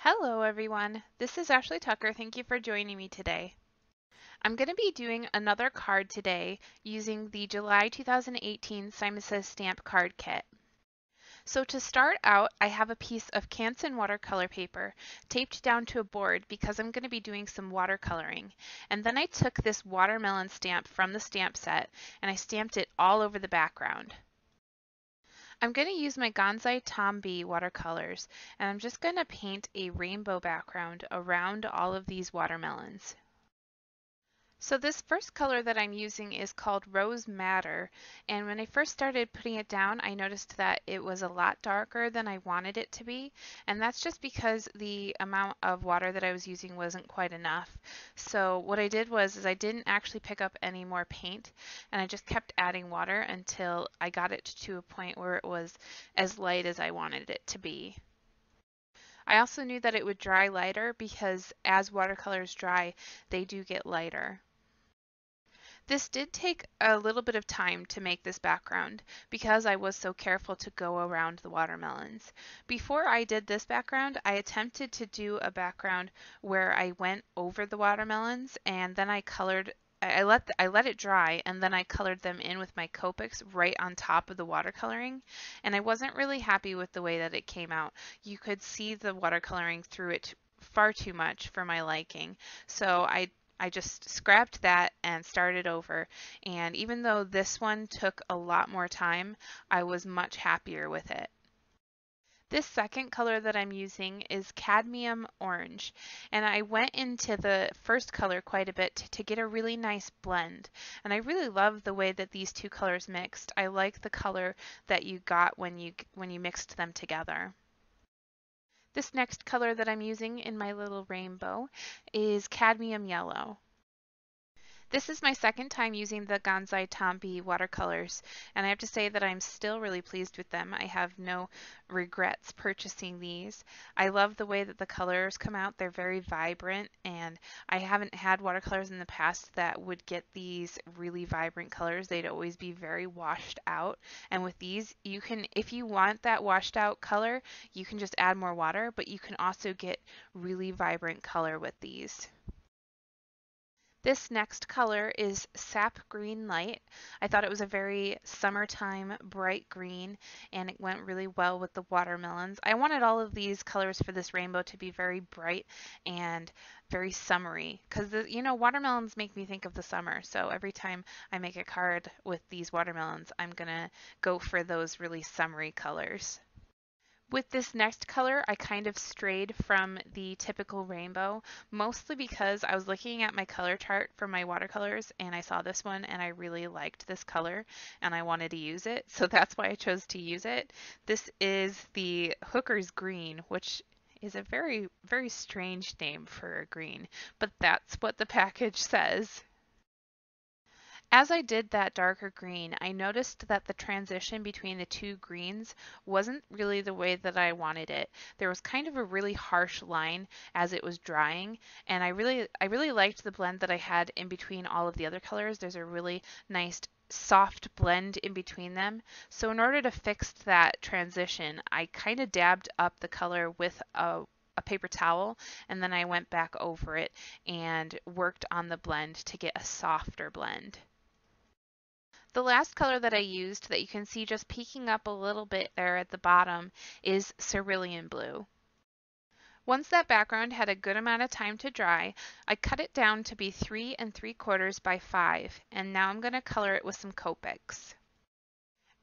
Hello everyone, this is Ashley Tucker. Thank you for joining me today. I'm going to be doing another card today using the July 2018 Simon Says Stamp Card Kit. So to start out, I have a piece of Canson watercolor paper taped down to a board because I'm going to be doing some watercoloring. And then I took this watermelon stamp from the stamp set and I stamped it all over the background. I'm going to use my Gansai Tambi watercolors, and I'm just going to paint a rainbow background around all of these watermelons. So this first color that I'm using is called Rose Madder, and when I first started putting it down, I noticed that it was a lot darker than I wanted it to be, and that's just because the amount of water that I was using wasn't quite enough. So what I did was I didn't actually pick up any more paint, and I just kept adding water until I got it to a point where it was as light as I wanted it to be. I also knew that it would dry lighter because as watercolors dry, they do get lighter. This did take a little bit of time to make this background because I was so careful to go around the watermelons. Before I did this background, I attempted to do a background where I went over the watermelons and then I let it dry and then I colored them in with my Copics right on top of the watercoloring, and I wasn't really happy with the way that it came out. You could see the watercoloring through it far too much for my liking. So I just scrapped that and started over, and even though this one took a lot more time, I was much happier with it. This second color that I'm using is cadmium orange, and I went into the first color quite a bit to get a really nice blend, and I really love the way that these two colors mixed. I like the color that you got when you mixed them together. This next color that I'm using in my little rainbow is cadmium yellow. This is my second time using the Gansai Tambi watercolors, and I have to say that I'm still really pleased with them. I have no regrets purchasing these. I love the way that the colors come out. They're very vibrant, and I haven't had watercolors in the past that would get these really vibrant colors. They'd always be very washed out, and with these, you can, if you want that washed out color, you can just add more water, but you can also get really vibrant color with these. This next color is Sap Green Light. I thought it was a very summertime bright green, and it went really well with the watermelons. I wanted all of these colors for this rainbow to be very bright and very summery because watermelons make me think of the summer. So every time I make a card with these watermelons, I'm gonna go for those really summery colors. With this next color, I kind of strayed from the typical rainbow, mostly because I was looking at my color chart for my watercolors and I saw this one and I really liked this color and I wanted to use it, so that's why I chose to use it. This is the Hooker's Green, which is a very, very strange name for a green, but that's what the package says. As I did that darker green, I noticed that the transition between the two greens wasn't really the way that I wanted it. There was kind of a really harsh line as it was drying, and I really liked the blend that I had in between all of the other colors. There's a really nice soft blend in between them. So in order to fix that transition, I kind of dabbed up the color with a paper towel, and then I went back over it and worked on the blend to get a softer blend. The last color that I used that you can see just peeking up a little bit there at the bottom is cerulean blue. Once that background had a good amount of time to dry, I cut it down to be 3 3/4 by 5, and now I'm going to color it with some Copics.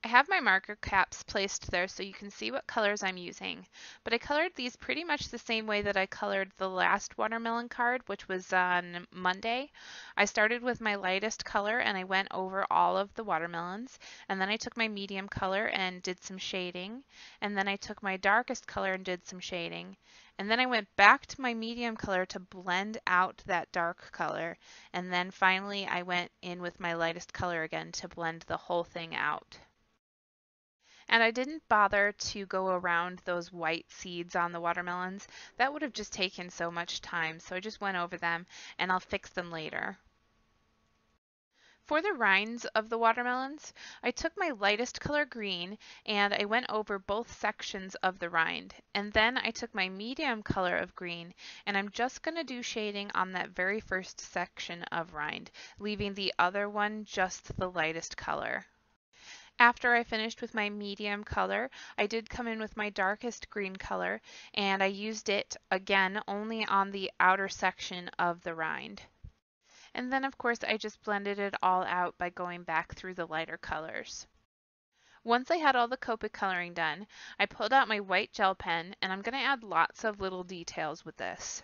I have my marker caps placed there so you can see what colors I'm using, but I colored these pretty much the same way that I colored the last watermelon card, which was on Monday. I started with my lightest color and I went over all of the watermelons, and then I took my medium color and did some shading, and then I took my darkest color and did some shading, and then I went back to my medium color to blend out that dark color, and then finally I went in with my lightest color again to blend the whole thing out. And I didn't bother to go around those white seeds on the watermelons. That would have just taken so much time, so I just went over them and I'll fix them later. For the rinds of the watermelons, I took my lightest color green and I went over both sections of the rind. And then I took my medium color of green and I'm just going to do shading on that very first section of rind, leaving the other one just the lightest color. After I finished with my medium color, I did come in with my darkest green color and I used it again only on the outer section of the rind. And then of course I just blended it all out by going back through the lighter colors. Once I had all the Copic coloring done, I pulled out my white gel pen and I'm going to add lots of little details with this.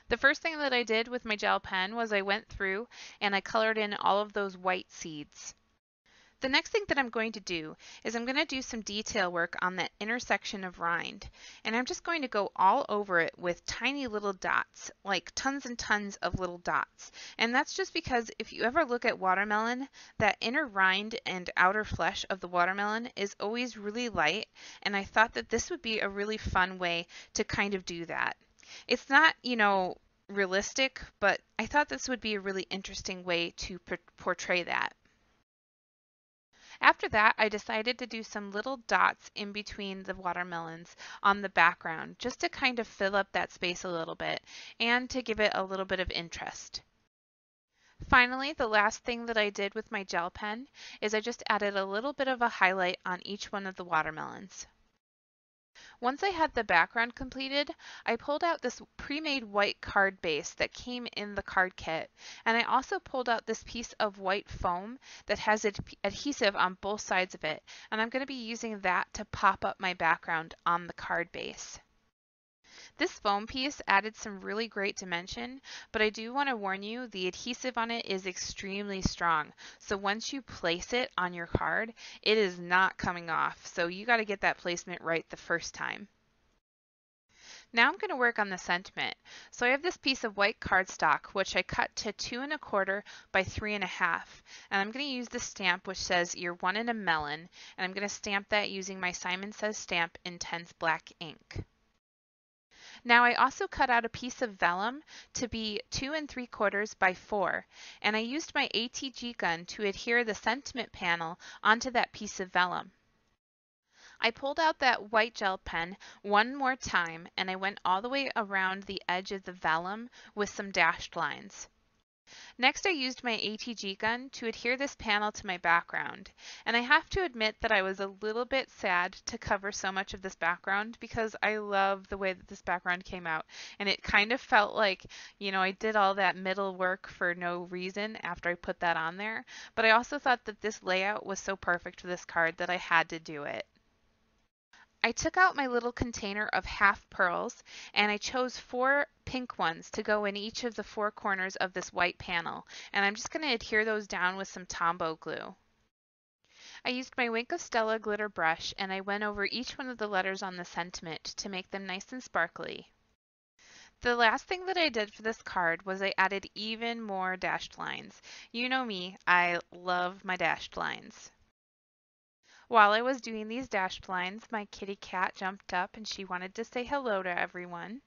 The first thing that I did with my gel pen was I went through and I colored in all of those white seeds. The next thing that I'm going to do is I'm going to do some detail work on that intersection of rind, and I'm just going to go all over it with tiny little dots, like tons and tons of little dots. And that's just because if you ever look at watermelon, that inner rind and outer flesh of the watermelon is always really light, and I thought that this would be a really fun way to kind of do that. It's not, realistic, but I thought this would be a really interesting way to portray that. After that, I decided to do some little dots in between the watermelons on the background, just to kind of fill up that space a little bit and to give it a little bit of interest. Finally, the last thing that I did with my gel pen is I just added a little bit of a highlight on each one of the watermelons. Once I had the background completed, I pulled out this pre-made white card base that came in the card kit, and I also pulled out this piece of white foam that has adhesive on both sides of it, and I'm going to be using that to pop up my background on the card base. This foam piece added some really great dimension, but I do want to warn you, the adhesive on it is extremely strong. So once you place it on your card, it is not coming off. So you got to get that placement right the first time. Now I'm going to work on the sentiment. So I have this piece of white cardstock, which I cut to 2 1/4 by 3 1/2. And I'm going to use the stamp which says "You're one in a melon," and I'm going to stamp that using my Simon Says stamp Intense black ink. Now I also cut out a piece of vellum to be 2 3/4 by 4, and I used my ATG gun to adhere the sentiment panel onto that piece of vellum. I pulled out that white gel pen one more time and I went all the way around the edge of the vellum with some dashed lines. Next, I used my ATG gun to adhere this panel to my background, and I have to admit that I was a little bit sad to cover so much of this background because I love the way that this background came out, and it kind of felt like, I did all that middle work for no reason after I put that on there, but I also thought that this layout was so perfect for this card that I had to do it. I took out my little container of half pearls and I chose 4 pink ones to go in each of the 4 corners of this white panel, and I'm just going to adhere those down with some Tombow glue. I used my Wink of Stella glitter brush and I went over each one of the letters on the sentiment to make them nice and sparkly. The last thing that I did for this card was I added even more dashed lines. You know me, I love my dashed lines. While I was doing these dashed lines, my kitty cat jumped up and she wanted to say hello to everyone.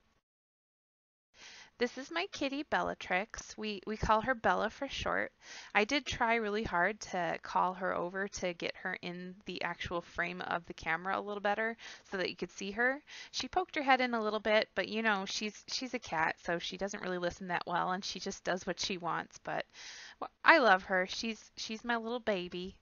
This is my kitty Bellatrix. We call her Bella for short. I did try really hard to call her over to get her in the actual frame of the camera a little better so that you could see her. She poked her head in a little bit, but she's a cat, so she doesn't really listen that well and she just does what she wants, but I love her. She's my little baby.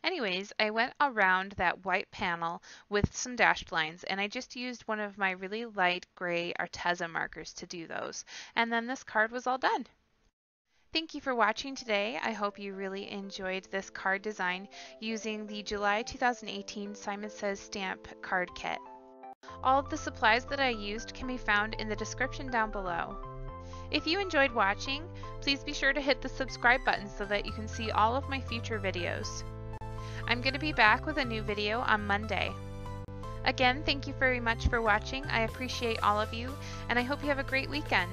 Anyways, I went around that white panel with some dashed lines and I just used one of my really light gray Arteza markers to do those. And then this card was all done. Thank you for watching today. I hope you really enjoyed this card design using the July 2018 Simon Says stamp card kit. All of the supplies that I used can be found in the description down below. If you enjoyed watching, please be sure to hit the subscribe button so that you can see all of my future videos. I'm going to be back with a new video on Monday. Again, thank you very much for watching. I appreciate all of you, and I hope you have a great weekend.